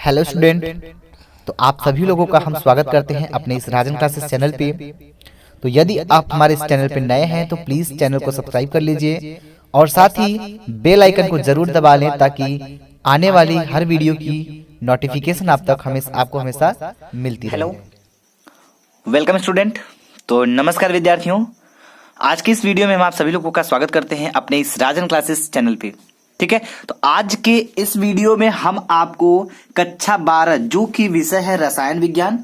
Hello student. तो आप सभी लोगों का हम स्वागत करते हैं अपने इस राजन क्लासेस चैनल पे। तो यदि आप हमारे इस चैनल पे नए हैं तो प्लीज़ चैनल को सब्सक्राइब कर लीजिए और साथ ही बेल आइकन को ज़रूर दबा लें ताकि आने वाली हर वीडियो की नोटिफिकेशन आपको हमेशा मिलती रहे। Hello, welcome student. तो नमस्कार विद्यार्थियों, आज की इस वीडियो में हम आप सभी लोगों का स्वागत करते हैं अपने इस राजन क्लासेस चैनल पे। ठीक है, तो आज के इस वीडियो में हम आपको कक्षा 12 जो कि विषय है रसायन विज्ञान,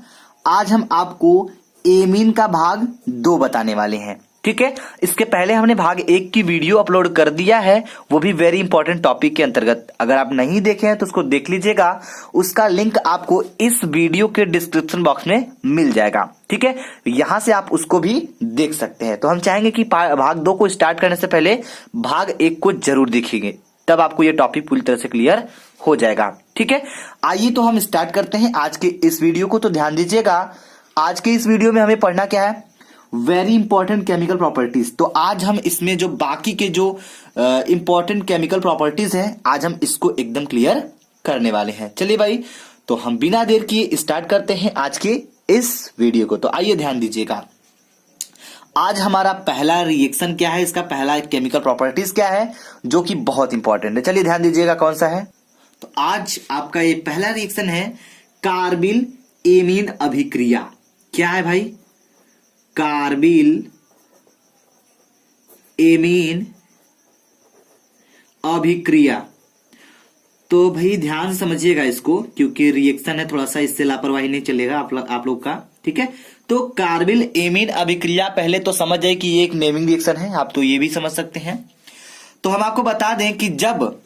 आज हम आपको एमीन का भाग 2 बताने वाले हैं। ठीक है, इसके पहले हमने भाग 1 की वीडियो अपलोड कर दिया है, वो भी वेरी इंपॉर्टेंट टॉपिक के अंतर्गत। अगर आप नहीं देखे हैं तो उसको देख लीजिएगा, उसका लिंक आपको इस वीडियो के डिस्क्रिप्शन बॉक्स में मिल जाएगा। ठीक है, यहां से आप उसको भी देख सकते हैं। तो हम चाहेंगे कि भाग 2 को स्टार्ट करने से पहले भाग 1 को जरूर देखिएगा, तब आपको ये टॉपिक पूरी तरह से क्लियर हो जाएगा। ठीक है, आइए तो हम स्टार्ट करते हैं आज के इस वीडियो को। तो ध्यान दीजिएगा, आज के इस वीडियो में हमें पढ़ना क्या है, वेरी इंपॉर्टेंट केमिकल प्रॉपर्टीज। तो आज हम इसमें जो बाकी के जो इंपॉर्टेंट केमिकल प्रॉपर्टीज हैं, आज हम इसको एकदम क्लियर करने वाले हैं। चलिए भाई, तो हम बिना देर किए स्टार्ट करते हैं आज के इस वीडियो को। तो आइए ध्यान दीजिएगा, आज हमारा पहला रिएक्शन क्या है, इसका पहला केमिकल प्रॉपर्टीज क्या है जो कि बहुत इंपॉर्टेंट है। चलिए ध्यान दीजिएगा कौन सा है। तो आज आपका ये पहला रिएक्शन है कार्बिल एमीन अभिक्रिया। क्या है भाई, कार्बिल एमीन अभिक्रिया। तो भाई ध्यान से समझिएगा इसको, क्योंकि रिएक्शन है, थोड़ा सा इससे लापरवाही नहीं चलेगा आप लोग का। ठीक है, तो कार्बिल एमीन अभिक्रिया पहले तो समझ जाए कि ये एक नेमिंग रिएक्शन है, आप तो ये भी समझ सकते हैं। तो हम आपको बता दें कि जब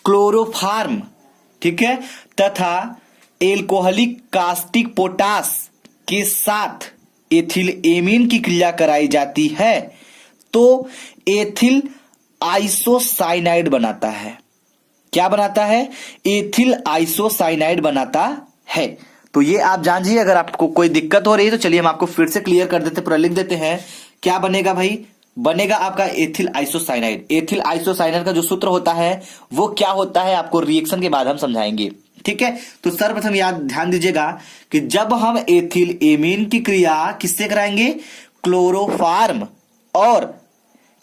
क्लोरोफार्म, ठीक है, तथा एल्कोहलिक कास्टिक पोटास के साथ एथिल एमीन की क्रिया कराई जाती है तो एथिल आइसोसाइनाइड बनाता है। क्या बनाता है, एथिल आइसोसाइनाइड बनाता है। तो ये आप जान जाइए। अगर आपको कोई दिक्कत हो रही है तो चलिए हम आपको फिर से क्लियर कर देते, पूरा लिख देते हैं। क्या बनेगा भाई, बनेगा आपका एथिल आइसोसाइनाइड। एथिल आइसोसाइनाइड का जो सूत्र होता है वो क्या होता है, आपको रिएक्शन के बाद हम समझाएंगे। ठीक है, तो सर्वप्रथम याद ध्यान दीजिएगा कि जब हम एथिल एमीन की क्रिया किससे कराएंगे, क्लोरोफार्म और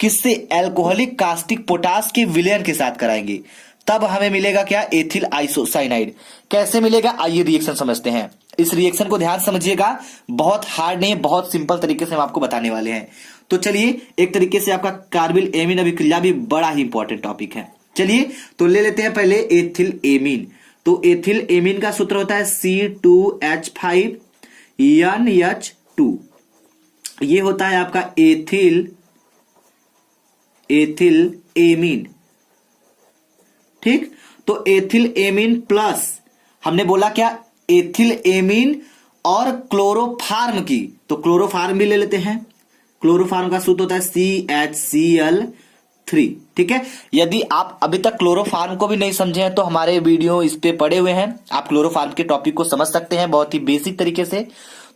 किससे, एल्कोहलिक कास्टिक पोटास के विलयन के साथ कराएंगे, तब हमें मिलेगा क्या, एथिल आइसोसाइनाइड। कैसे मिलेगा, आइए रिएक्शन समझते हैं। इस रिएक्शन को ध्यान समझिएगा, बहुत हार्ड नहीं, बहुत सिंपल तरीके से हम आपको बताने वाले हैं। तो चलिए, एक तरीके से आपका कार्बिल एमीन अभिक्रिया भी बड़ा ही इंपॉर्टेंट टॉपिक है। चलिए तो ले लेते हैं पहले एथिल एमीन। तो एथिल एमीन का सूत्र होता है C2H5NH2। ये होता है आपका एथिल एमीन। ठीक, तो एथिल एमीन प्लस हमने बोला क्या, एथिल एमीन और क्लोरोफार्म की, तो क्लोरोफार्म भी ले लेते हैं। क्लोरोफार्म का सूत्र होता है CHCl3। ठीक है, यदि आप अभी तक क्लोरोफार्म को भी नहीं समझे हैं तो हमारे वीडियो इस पे पड़े हुए हैं, आप क्लोरोफार्म के टॉपिक को समझ सकते हैं बहुत ही बेसिक तरीके से।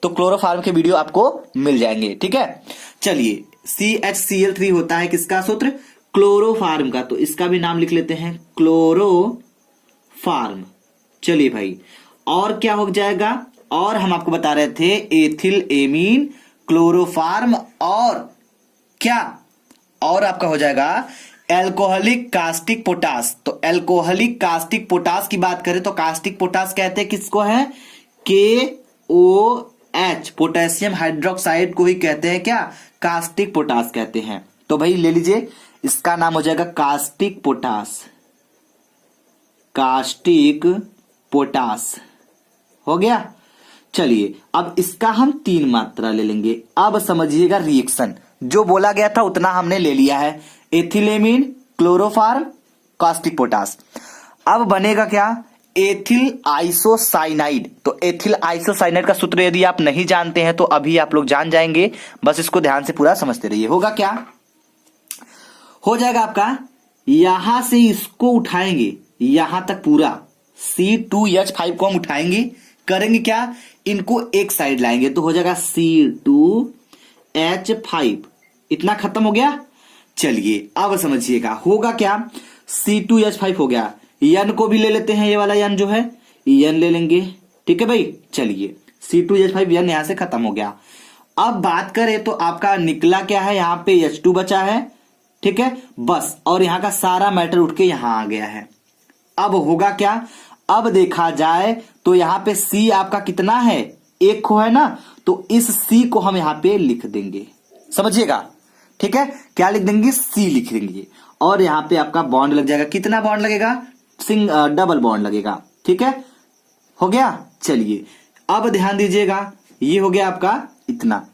तो क्लोरोफार्म के वीडियो आपको मिल जाएंगे। ठीक है, चलिए, CHCl3 होता है किसका सूत्र, क्लोरोफार्म का। तो इसका भी नाम लिख लेते हैं, क्लोरोफार्म। चलिए भाई, और क्या हो जाएगा, और हम आपको बता रहे थे एथिल एमीन, क्लोरोफार्म और क्या, और आपका हो जाएगा एल्कोहलिक कास्टिक पोटास। तो एल्कोहलिक कास्टिक पोटास की बात करें तो कास्टिक पोटास कहते हैं किसको है, KOH, पोटेशियम हाइड्रोक्साइड को ही कहते हैं क्या, कास्टिक पोटास कहते हैं। तो भाई ले लीजिए, इसका नाम हो जाएगा कास्टिक पोटास। कास्टिक पोटास हो गया। चलिए, अब इसका हम 3 मात्रा ले लेंगे। अब समझिएगा रिएक्शन, जो बोला गया था उतना हमने ले लिया है, ethyl amine, chloroform, caustic potash. अब बनेगा क्या, एथिल आइसोसाइनाइड। तो एथिल आइसोसाइनाइड का सूत्र यदि आप नहीं जानते हैं तो अभी आप लोग जान जाएंगे, बस इसको ध्यान से पूरा समझते रहिए। होगा क्या, हो जाएगा आपका, यहां से इसको उठाएंगे यहां तक पूरा C2H5 को हम उठाएंगे, करेंगे क्या, इनको एक साइड लाएंगे तो हो जाएगा C2H5। इतना खत्म हो गया। चलिए अब समझिएगा होगा क्या, C2H5 हो गया, यन को भी ले लेते हैं, ये वाला यन जो है एन ले लेंगे। ठीक है भाई, चलिए C2H5 यहां से खत्म हो गया। अब बात करें तो आपका निकला क्या है, यहां पे H2 बचा है। ठीक है बस, और यहां का सारा मैटर उठ के यहां आ गया है। अब होगा क्या, अब देखा जाए तो यहां पे C आपका कितना है, एक को है ना, तो इस C को हम यहां पे लिख देंगे, समझिएगा। ठीक है, क्या लिख देंगे, C लिख देंगे, और यहां पे आपका बॉन्ड लग जाएगा। कितना बॉन्ड लगेगा, डबल बॉन्ड लगेगा। ठीक है, हो गया। चलिए अब ध्यान दीजिएगा, ये हो गया आपका इतना।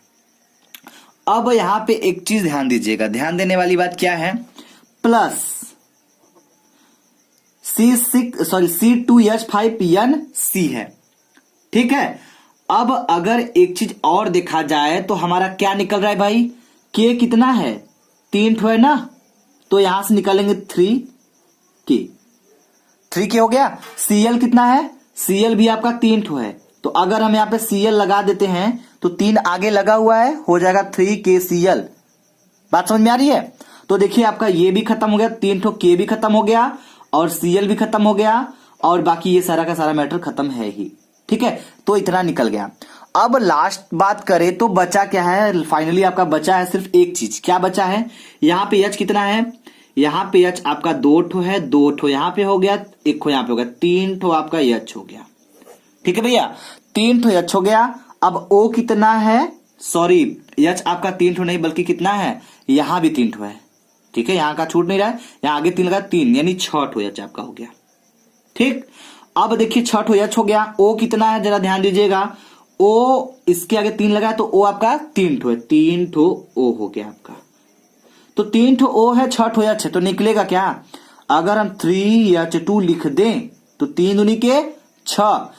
अब यहां पे एक चीज ध्यान दीजिएगा, ध्यान देने वाली बात क्या है, प्लस C2H5NC है। ठीक है, अब अगर एक चीज और देखा जाए तो हमारा क्या निकल रहा है भाई, K कितना है, 3 ठो है ना, तो यहां से निकालेंगे 3K हो गया। Cl कितना है, Cl भी आपका 3 ठो है, तो अगर हम यहां पे Cl लगा देते हैं तो 3 आगे लगा हुआ है, हो जाएगा 3KCl। बात समझ में आ रही है। तो देखिए आपका ये भी खत्म हो गया, 3 ठो K भी खत्म हो गया और Cl भी खत्म हो गया, और बाकी ये सारा का सारा मैटर खत्म है ही। ठीक है, तो इतना निकल गया। अब लास्ट बात करें तो बचा क्या है, फाइनली आपका बचा है सिर्फ एक चीज। क्या बचा है, यहां पे H कितना है, यहां पे H आपका 2 ठो है, 2 ठो यहां पे हो गया, 1 ठो यहां पे हो गया, 3 ठो आपका H हो गया। ठीक है भैया, 3 ठो H हो गया। अब O कितना है, सॉरी H आपका 3 ठो नहीं बल्कि कितना है, यहां भी 3 ठो है। ठीक है, यहां का छूट नहीं रहा है, यहां आगे 3 लगा, 3 यानी 6 ठो H आपका हो गया। ठीक, अब देखिए 6 ठो H हो गया। O कितना है जरा ध्यान दीजिएगा, O इसके आगे 3 लगा है तो O आपका 3 ठो है, 3 ठो O हो गया आपका। तो 3 ठो O है, 6 ठो H है, तो निकलेगा क्या, अगर हम 3H2 लिख दें तो 3 दूनी के 6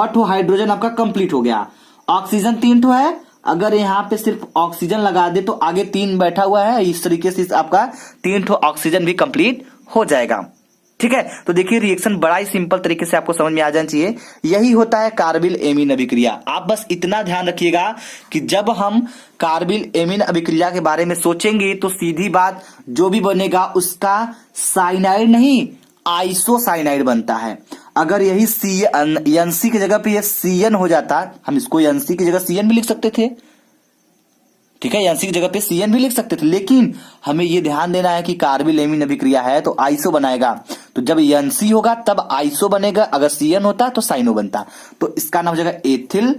ठो हाइड्रोजन आपका कंप्लीट हो गया। ऑक्सीजन 3 ठो है, अगर यहां पे सिर्फ ऑक्सीजन लगा दे तो आगे 3 बैठा हुआ है, इस तरीके से आपका 3 ठो ऑक्सीजन भी कंप्लीट हो जाएगा। ठीक है, तो देखिए रिएक्शन बड़ा ही सिंपल तरीके से आपको समझ में आ जाना चाहिए। यही होता है कार्बिल एमीन अभिक्रिया। आप बस इतना ध्यान रखिएगा कि जब हम कार्बिल एमीन अभिक्रिया के बारे में सोचेंगे तो सीधी बात, जो भी बनेगा उसका साइनाइड नहीं आइसोसाइनाइड बनता है। अगर यही NC की जगह पे ये CN हो जाता, हम इसको NC की जगह CN भी लिख सकते थे। ठीक है, NC की जगह पे CN भी लिख सकते थे, लेकिन हमें ये ध्यान देना है कि कार्बिल एमीन अभिक्रिया है तो आइसो बनाएगा, तो जब NC होगा तब आइसो बनेगा, अगर CN होता तो साइनो बनता। तो इसका नाम हो जाएगा एथिल,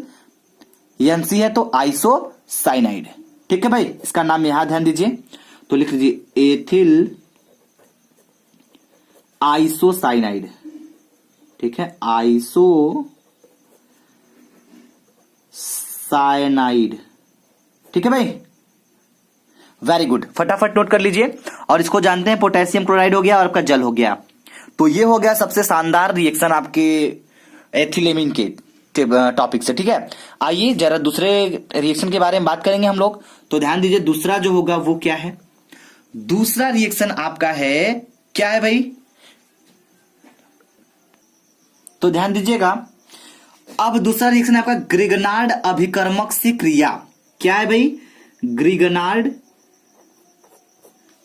NC है तो आइसोसाइनाइड। ठीक है भाई, इसका नाम यहां ध्यान दीजिए, तो लिख लीजिए एथिल आइसोसाइनाइड। ठीक है, आइसोसाइनाइड। ठीक है भाई, वेरी गुड, फटाफट नोट कर लीजिए। और इसको जानते हैं पोटेशियम क्लोराइड हो गया और आपका जल हो गया। तो ये हो गया सबसे शानदार रिएक्शन आपके एथिलेमीन के टॉपिक से। ठीक है, आइए जरा दूसरे रिएक्शन के बारे में बात करेंगे हम लोग। तो ध्यान दीजिए, दूसरा जो होगा वो क्या है, दूसरा रिएक्शन आपका है, क्या है भाई, तो ध्यान दीजिएगा। अब दूसरा रिएक्शन आपका ग्रिगनार्ड अभिकर्मक से क्रिया। क्या है भाई, ग्रिगनार्ड।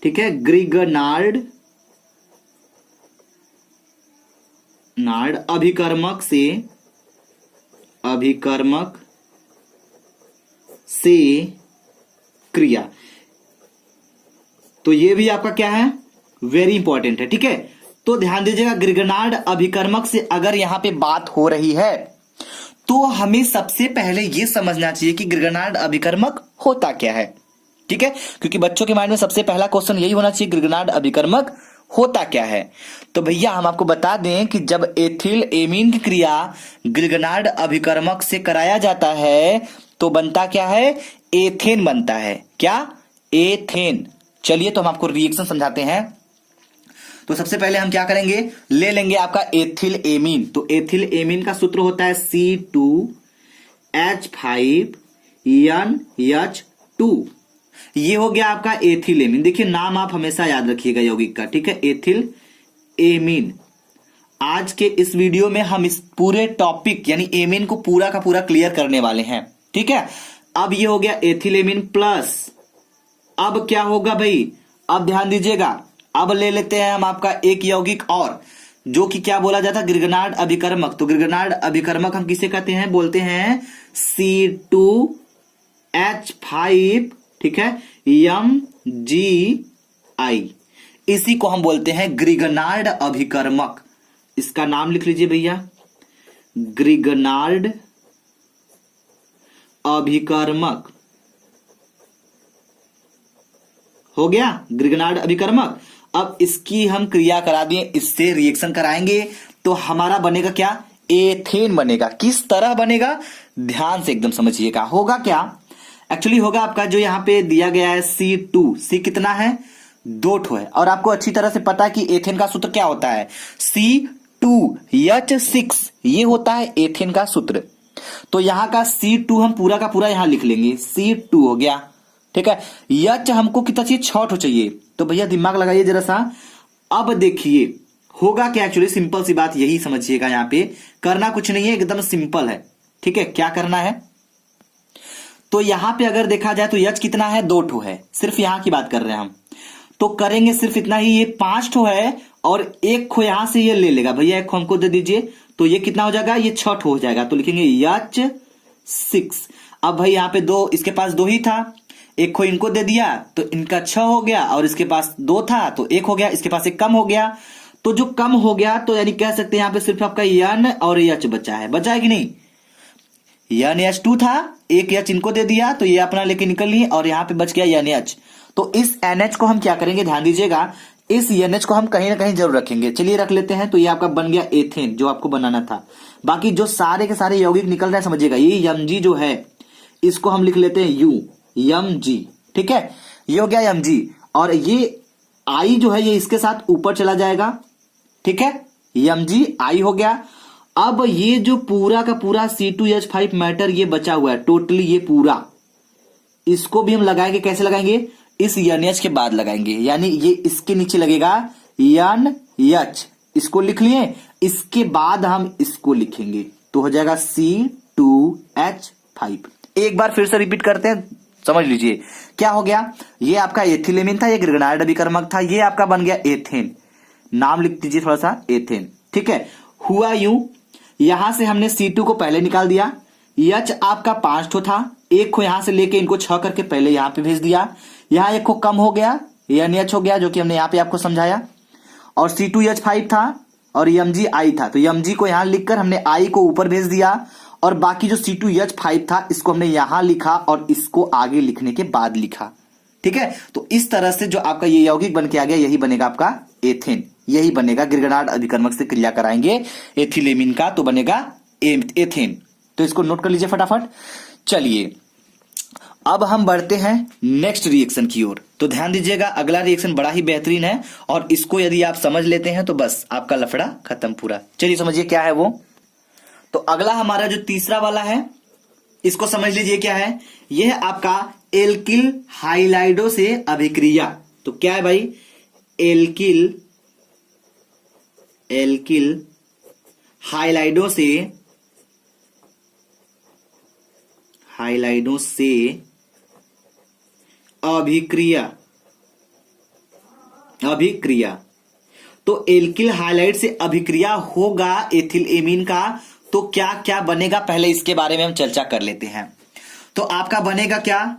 ठीक है, ग्रिगनार्ड अभिकर्मक से क्रिया। तो ये भी आपका क्या है, वेरी इंपॉर्टेंट है। ठीक है, तो ध्यान दीजिएगा, ग्रिगनार्ड अभिकर्मक से अगर यहां पे बात हो रही है तो हमें सबसे पहले यह समझना चाहिए कि ग्रिगनार्ड अभिकर्मक होता क्या है। ठीक है, क्योंकि बच्चों के माइंड में सबसे पहला क्वेश्चन यही होना चाहिए, ग्रिगनार्ड अभिकर्मक होता क्या है। तो भैया हम आपको बता दें कि जब एथिल एमीन की क्रिया ग्रिगनार्ड अभिकर्मक से कराया जाता है तो बनता क्या है, एथेन बनता है। क्या, एथेन। चलिए तो हम आपको रिएक्शन समझाते हैं। तो सबसे पहले हम क्या करेंगे, ले लेंगे आपका एथिल एमीन। तो एथिल एमीन का सूत्र होता है C2H5NH2। ये हो गया आपका एथिल एमीन। देखिए नाम आप हमेशा याद रखिएगा यौगिक का। ठीक है, एथिल एमीन। आज के इस वीडियो में हम इस पूरे टॉपिक यानी एमीन को पूरा का पूरा क्लियर करने वाले हैं। ठीक है, अब ये हो गया एथिल एमीन प्लस, अब क्या होगा भाई, अब ध्यान दीजिएगा, अब ले लेते हैं हम आपका एक यौगिक और, जो कि क्या बोला जाता है, ग्रिगनार्ड अभिकर्मक। तो ग्रिगनार्ड अभिकर्मक हम किसे कहते हैं, बोलते हैं C2H5, ठीक है, MgI, इसी को हम बोलते हैं ग्रिगनार्ड अभिकर्मक। इसका नाम लिख लीजिए भैया, ग्रिगनार्ड अभिकर्मक। हो गया ग्रिगनार्ड अभिकर्मक। अब इसकी हम क्रिया करा दिए, इससे रिएक्शन कराएंगे तो हमारा बनेगा क्या, एथेन बनेगा। किस तरह बनेगा, ध्यान से एकदम समझिएगा। होगा क्या, एक्चुअली होगा आपका जो यहां पे दिया गया है C2, C कितना है, 2 ठो है, और आपको अच्छी तरह से पता है कि एथेन का सूत्र क्या होता है, C2H6, ये होता है एथेन का सूत्र। तो यहां का C2 हम पूरा का पूरा यहां लिख लेंगे, C2 हो गया, ठीक है। H हमको कितना चाहिए, 6 ठो चाहिए। तो भैया दिमाग लगाइए जरा सा। अब देखिए होगा क्या, एक्चुअली सिंपल सी बात यही समझिएगा, यहां पे करना कुछ नहीं है, एकदम सिंपल है, ठीक है। क्या करना है, तो यहां पे अगर देखा जाए तो H कितना है, 2 ठो है, सिर्फ यहां की बात कर रहे हैं हम। तो करेंगे सिर्फ इतना ही, ये 5 ठो है और 1 खो यहां से ये ले लेगा, भैया 1 खो हमको दे दीजिए, तो ये कितना हो जाएगा, ये 6 ठो हो जाएगा। तो लिखेंगे H6। अब भाई यहाँ पे 2, इसके पास 2 ही था, 1 खो इनको दे दिया तो इनका 6 हो गया, और इसके पास 2 था तो 1 हो गया, इसके पास 1 कम हो गया। तो जो कम हो गया तो यानी कह सकते हैं यहाँ पे सिर्फ आपका N और H बचा है, बचा है कि नहीं, NH2 था, 1 H इनको दे दिया तो ये अपना लेके निकल लिए, और यहाँ पे बच गया NH। तो इस NH को हम क्या करेंगे, ध्यान दीजिएगा, इस NH को हम कहीं ना कहीं जरूर रखेंगे। चलिए रख लेते हैं। तो ये आपका बन गया एथेन, जो आपको बनाना था। बाकी जो सारे के सारे यौगिक निकल रहे हैं समझिएगा, ये Mg जो है इसको हम लिख लेते हैं U, Mg, ठीक है, ये हो गया Mg। और ये I जो है ये इसके साथ ऊपर चला जाएगा, ठीक है, MgI हो गया। अब ये जो पूरा का पूरा C2H5 मैटर ये बचा हुआ है टोटली, ये पूरा, इसको भी हम लगाएंगे। कैसे लगाएंगे, इस NH के बाद लगाएंगे, यानी ये इसके नीचे लगेगा NH, इसको लिख लिए, इसके बाद हम इसको लिखेंगे तो हो जाएगा C2H5। एक बार फिर से रिपीट करते हैं, समझ लीजिए क्या हो गया। ये आपका एथिलेमिन था, ये ग्रिगनार्ड अभिकर्मक था, ये आपका बन गया एथेन। नाम लिख दीजिए थोड़ा सा, एथेन, ठीक है। हुआ यूं, यहां से हमने C2 को पहले निकाल दिया, H आपका 5 ठो था, 1 को यहां से लेके इनको 6 करके पहले यहां पे भेज दिया, यहां 1 को कम हो गया, NH हो गया, जो कि हमने यहां पे आपको समझाया, और C2H5 था और MgI था, तो Mg को यहां लिखकर हमने I को ऊपर भेज दिया, और बाकी जो C2H5 था इसको हमने यहां लिखा और इसको आगे लिखने के बाद लिखा, ठीक है। तो इस तरह से जो आपका ये यौगिक बन के आ गया, यही बनेगा आपका एथेन, यही बनेगा। ग्रिगनार्ड अभिकर्मक से क्रिया कराएंगे एथिलेमिन का तो बनेगा एथेन। तो इसको नोट कर लीजिए फटाफट। चलिए अब हम बढ़ते हैं नेक्स्ट रिएक्शन की ओर। तो ध्यान दीजिएगा, अगला रिएक्शन बड़ा ही बेहतरीन है, और इसको यदि आप समझ लेते हैं तो बस आपका लफड़ा खत्म पूरा। चलिए समझिए क्या है वो। तो अगला हमारा जो तीसरा वाला है, इसको समझ लीजिए क्या है। यह है आपका एल्किल हाइलाइडो से अभिक्रिया। तो क्या है भाई, एल्किल हाइलाइडो से अभिक्रिया। तो एल्किल हाइलाइड से अभिक्रिया होगा एथिल एमीन का, तो क्या क्या बनेगा, पहले इसके बारे में हम चर्चा कर लेते हैं। तो आपका बनेगा क्या,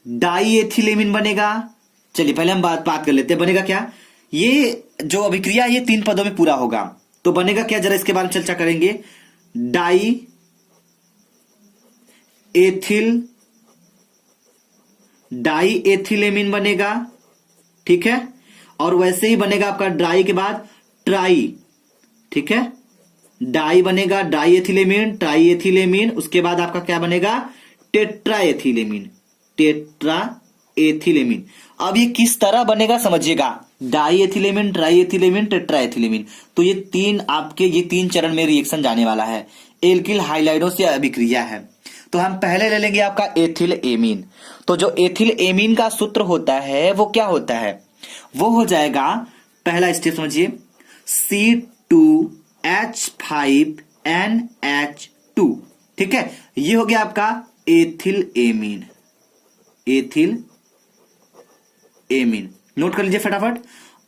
डाई एथिलेमिन बनेगा। चलिए पहले हम बात कर लेते हैं, बनेगा क्या, ये जो अभिक्रिया ये 3 पदों में पूरा होगा। तो बनेगा क्या, जरा इसके बारे में चर्चा करेंगे। डाई एथिलेमिन बनेगा, ठीक है, और वैसे ही बनेगा आपका ड्राई के बाद ट्राई, ठीक है, डाई बनेगा, डाई एथिलेमिन, ट्राई एथिलेमिन, उसके बाद आपका क्या बनेगा, टेट्रा एथिलेमिन। अब ये किस तरह बनेगा समझिएगा, diethylamine, triethylamine, tetraethylamine. तो ये 3 चरण में रिएक्शन जाने वाला है, एल्किल हाइलाइडो से अभिक्रिया है। तो हम पहले ले लेंगे आपका एथिल एमीन। तो जो एथिल एमीन का सूत्र होता है वो क्या होता है, वो हो जाएगा, पहला स्टेप समझिए, C2H5NH2, ठीक है, ये हो गया आपका एथिल एमीन। नोट कर लीजिए फटाफट।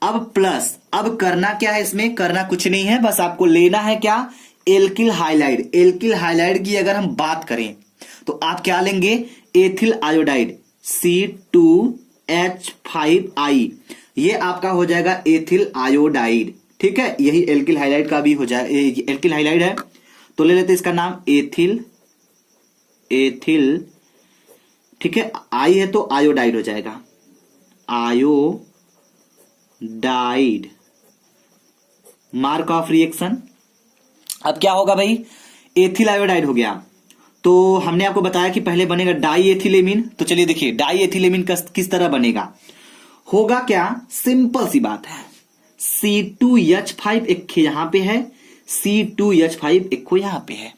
अब प्लस, अब करना क्या है इसमें, करना कुछ नहीं है, बस आपको लेना है क्या, एल्किल हाइलाइड। एल्किल हाइलाइड की अगर हम बात करें तो आप क्या लेंगे, एथिल आयोडाइड C2H5I, ये आपका हो जाएगा एथिल आयोडाइड। ठीक है, यही एल्किल हाइलाइड का भी हो जाए, एल्किल हाइलाइड है तो ले लेते इसका नाम एथिल, एथिल, ठीक है, आई है तो आयोडाइड हो जाएगा, आयोडाइड। मार्क ऑफ रिएक्शन, अब क्या होगा भाई, एथिल आयोडाइड हो गया। तो हमने आपको बताया कि पहले बनेगा डाई एथिलेमिन, तो चलिए देखिए डाई एथिलेमिन किस तरह बनेगा, होगा क्या, सिंपल सी बात है, C2H5 एक यहां पे है, C2H5 एक को यहां पे है,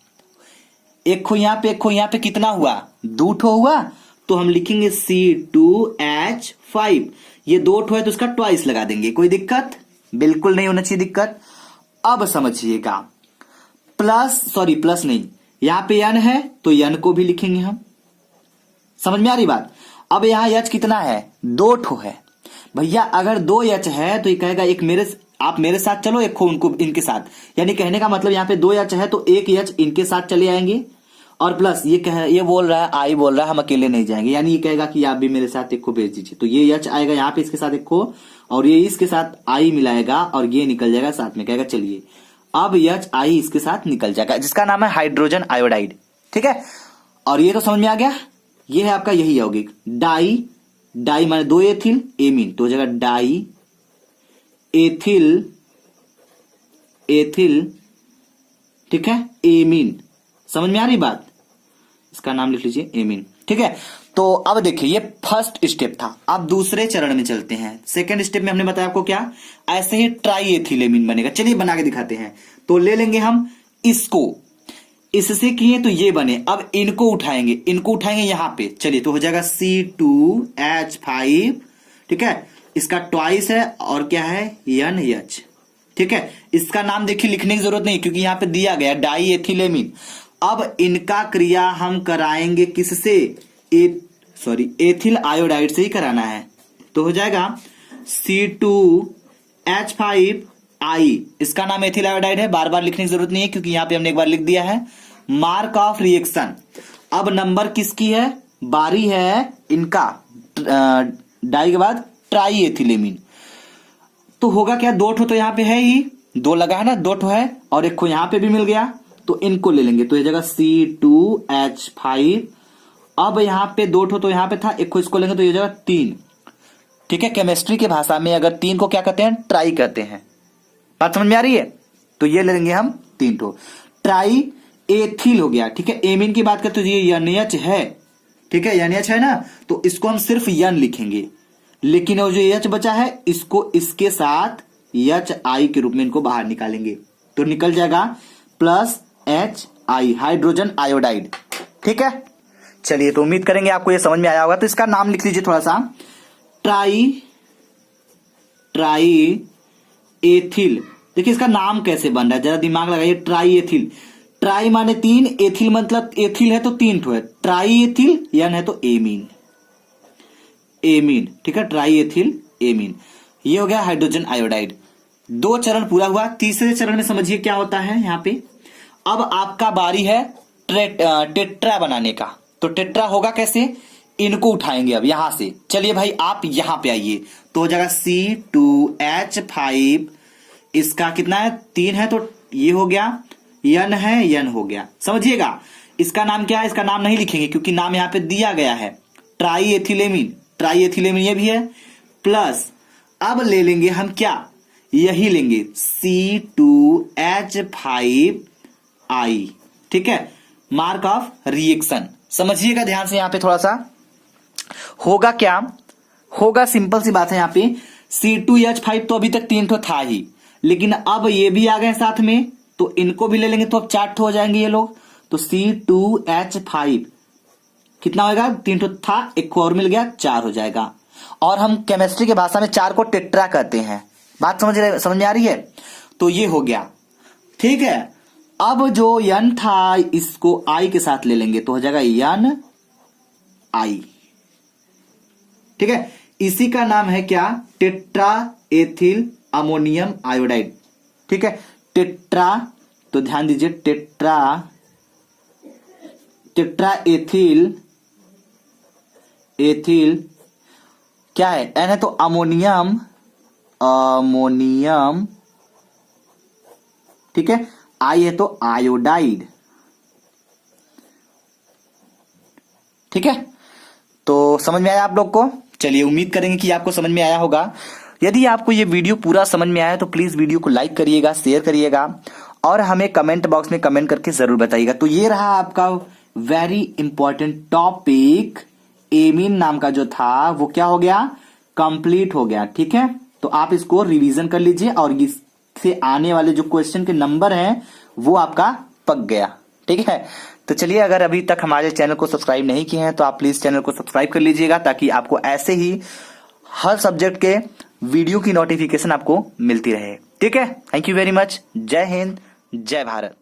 एक को यहां पे, एक को यहां पे, कितना हुआ, 2 ठो हुआ, तो हम लिखेंगे C2H5, ये 2 ठो है तो उसका ट्वाइस लगा देंगे, कोई दिक्कत बिल्कुल नहीं होना चाहिए दिक्कत। अब समझिएगा, प्लस, सॉरी प्लस नहीं, यहां पे n है तो n को भी लिखेंगे हम, समझ में आ रही बात। अब यहां H कितना है, 2 ठो है भैया, अगर 2 H है तो ये कहेगा एक आप मेरे साथ चलो, एक उनको इनके साथ, यानी कहने का मतलब यहाँ पे 2 H है तो एक H इनके साथ चले आएंगे, और प्लस ये बोल रहा है, आई बोल रहा है हम अकेले नहीं जाएंगे, यानी ये कहेगा कि आप भी मेरे साथ एक को भेज दीजिए, तो ये H आएगा यहाँ पे इसके साथ एक को, और ये इसके साथ आई मिलाएगा और ये निकल जाएगा साथ में, कहेगा चलिए अब HI इसके साथ निकल जाएगा, जिसका नाम है हाइड्रोजन आयोडाइड। ठीक है, और ये तो समझ में आ गया, ये है आपका यही यौगिक डाई, डाई माने 2 एथिल एमीन, तो हो जाएगा डाई एथिल, एथिल, ठीक है, एमीन, समझ में आ रही बात, इसका नाम लिख लीजिए एमीन। ठीक है, तो अब देखिए ये फर्स्ट स्टेप था, अब दूसरे चरण में चलते हैं। सेकंड स्टेप में हमने बताया आपको क्या, ऐसे ही ट्राई एथिलेमिन बनेगा, चलिए बना के दिखाते हैं। तो ले लेंगे हम इसको, इससे किए तो ये बने, अब इनको उठाएंगे, इनको उठाएंगे यहां पे, चलिए तो हो जाएगा C2H5, ठीक है, इसका ट्वाइस है और क्या है NH। ठीक है, इसका नाम देखिए लिखने की जरूरत नहीं क्योंकि यहां पे दिया गया डाई एथिलेमिन। अब इनका क्रिया हम कराएंगे किससे, एथिल आयोडाइड से ही कराना है, तो हो जाएगा C2H5I, इसका नाम एथिल आयोडाइड है, बार बार लिखने की जरूरत नहीं है क्योंकि यहां पे हमने एक बार लिख दिया है। मार्क ऑफ रिएक्शन, अब नंबर किसकी है, बारी है इनका, डाई के बाद ट्राई एथिलेमिन, तो होगा क्या, 2 ठो तो यहां पे है ही, 2 लगा है ना, 2 ठो है और एक को यहां पे भी मिल गया, तो इनको ले लेंगे, तो ये जगह C2H5, अब यहां पे 2 ठो तो यहां पे था, एक को इसको लेंगे तो ये जगह 3। ठीक है, केमिस्ट्री की भाषा में अगर 3 को क्या कहते हैं, ट्राई कहते हैं, बात समझ में आ रही है, तो ये ले लेंगे हम 3 ठो, ट्राई एथिल हो गया। ठीक है, एमीन की बात करते तो ये NH है, ठीक है, NH है ना, तो इसको हम सिर्फ N लिखेंगे, लेकिन वो जो H बचा है इसको इसके साथ HI के रूप में इनको बाहर निकालेंगे, तो निकल जाएगा प्लस HI, हाइड्रोजन आयोडाइड। ठीक है, चलिए तो उम्मीद करेंगे आपको ये समझ में आया होगा, तो इसका नाम लिख लीजिए थोड़ा सा, ट्राई एथिल। देखिए इसका नाम कैसे बन रहा है, जरा दिमाग लगाइए, ट्राई एथिल, ट्राई माने 3, एथिल मतलब एथिल है तो 3 ठो है, ट्राई एथिल, N है तो एमीन, एमीन। ठीक है, ट्राई एथिल एमीन, ये हो गया हाइड्रोजन आयोडाइड। 2 चरण पूरा हुआ, तीसरे चरण में समझिए क्या होता है यहाँ पे, अब आपका बारी है टेट्रा बनाने का, तो टेट्रा होगा कैसे, इनको उठाएंगे अब यहां से, चलिए भाई आप यहां पे आइए, तो हो जाएगा C2H5, इसका कितना है, 3 है तो ये हो गया, N है, N हो गया, समझिएगा। इसका नाम क्या है, इसका नाम नहीं लिखेंगे क्योंकि नाम यहां पे दिया गया है, ट्राई एथिलेमिन, ट्राई एथिलेमिन ये भी है, प्लस अब ले लेंगे हम क्या, यही लेंगे C2H5I। ठीक है, मार्क ऑफ रिएक्शन समझिएगा ध्यान से, यहां पे थोड़ा सा होगा क्या, होगा सिंपल सी बात है, यहां पे C2H5 तो अभी तक 3 ठो था ही, लेकिन अब ये भी आ गए साथ में, तो इनको भी ले लेंगे तो अब 4 ठो हो जाएंगे ये लोग, तो C2H5 कितना होगा, 3 ठो था, एक को और मिल गया, 4 हो जाएगा, और हम केमिस्ट्री की भाषा में 4 को टेट्रा कहते हैं, बात समझ में आ रही है, तो ये हो गया। ठीक है, अब जो N था इसको I के साथ ले लेंगे तो हो जाएगा NI। ठीक है, इसी का नाम है क्या, टेट्रा एथिल अमोनियम आयोडाइड। ठीक है, टेट्रा, तो ध्यान दीजिए टेट्रा एथिल क्या है, एन है तो अमोनियम, ठीक है, आई है तो आयोडाइड। ठीक है, तो समझ में आया आप लोग को? चलिए, उम्मीद करेंगे कि आपको समझ में आया होगा। यदि आपको ये वीडियो पूरा समझ में आया तो प्लीज वीडियो को लाइक करिएगा, शेयर करिएगा और हमें कमेंट बॉक्स में कमेंट करके जरूर बताइएगा। तो ये रहा आपका वेरी इंपॉर्टेंट टॉपिक, एमीन नाम का जो था वो क्या हो गया, कंप्लीट हो गया। ठीक है, तो आप इसको रिवीजन कर लीजिए और इससे आने वाले जो क्वेश्चन के नंबर हैं वो आपका पक गया। ठीक है, तो चलिए, अगर अभी तक हमारे चैनल को सब्सक्राइब नहीं किए हैं तो आप प्लीज चैनल को सब्सक्राइब कर लीजिएगा, ताकि आपको ऐसे ही हर सब्जेक्ट के वीडियो की नोटिफिकेशन आपको मिलती रहे। ठीक है, थैंक यू वेरी मच। जय हिंद, जय भारत।